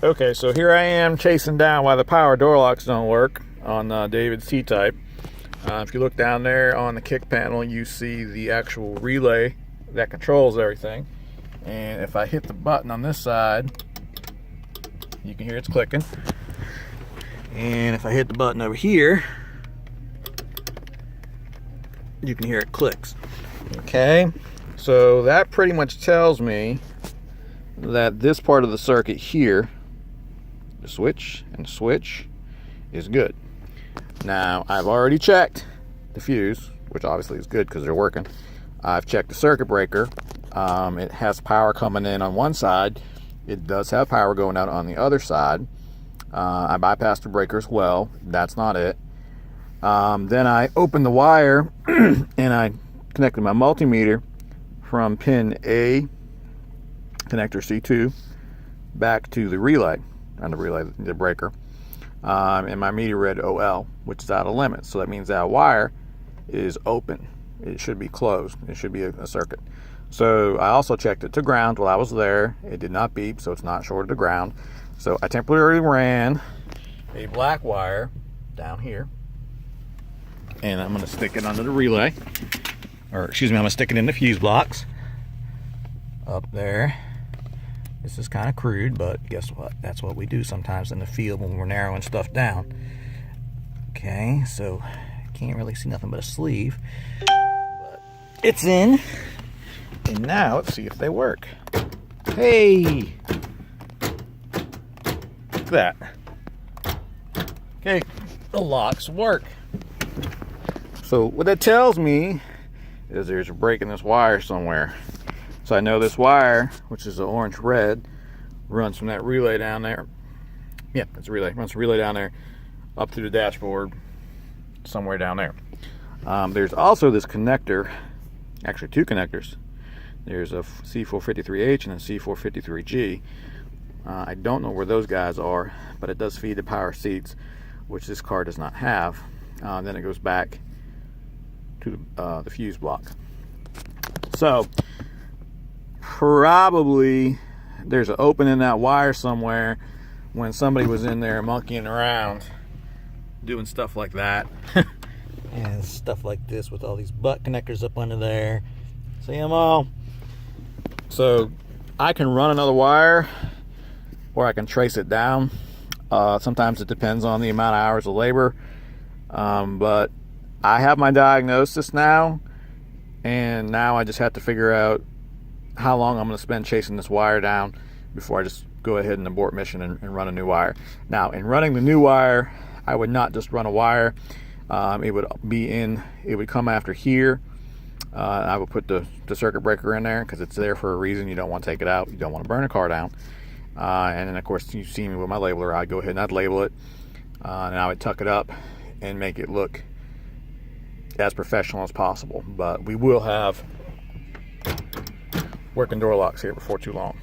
Okay, so here I am chasing down why the power door locks don't work on David's T-Type. If you look down there on the kick panel, you see the actual relay that controls everything. And if I hit the button on this side, you can hear it's clicking. And if I hit the button over here, you can hear it clicks. Okay, so that pretty much tells me that this part of the circuit here, the switch and the switch, is good. Now, I've already checked the fuse, which obviously is good because they're working. I've checked the circuit breaker. It has power coming in on one side. It does have power going out on the other side. I bypassed the breaker as well. That's not it. Then I opened the wire and I connected my multimeter from pin A, connector C2, back to the relay, the breaker. And my meter read OL, which is out of limit. So that means that wire is open. It should be closed. It should be a circuit. So I also checked it to ground while I was there. It did not beep, so it's not shorted to ground. So I temporarily ran a black wire down here, and I'm going to stick it under the relay, or excuse me, I'm going to stick it in the fuse blocks up there. This is kind of crude, but guess what? That's what we do sometimes in the field when we're narrowing stuff down. Okay, so can't really see nothing but a sleeve, but it's in. And now let's see if they work. Hey, look at that. Okay, the locks work. So what that tells me is there's a break in this wire somewhere. So I know this wire, which is the orange red, runs from that relay down there. Yeah, it's a relay. Runs the relay down there up to the dashboard, somewhere down there. There's also this connector, actually two connectors. There's a C453H and a C453G. I don't know where those guys are, but it does feed the power seats, which this car does not have. Then it goes back to the fuse block. So probably there's an open in that wire somewhere when somebody was in there monkeying around doing stuff like that. And stuff like this with all these butt connectors up under there. See them all? So I can run another wire or I can trace it down. Sometimes it depends on the amount of hours of labor. But I have my diagnosis now, and now I just have to figure out how long I'm going to spend chasing this wire down before I just go ahead and abort mission and run a new wire. Now, in running the new wire, I would not just run a wire. It would come after here. I would put the circuit breaker in there because it's there for a reason. You don't want to take it out. You don't want to burn a car down. And then, of course, you've seen me with my labeler. I'd go ahead and I'd label it. And I would tuck it up and make it look as professional as possible. But we will have working door locks here before too long.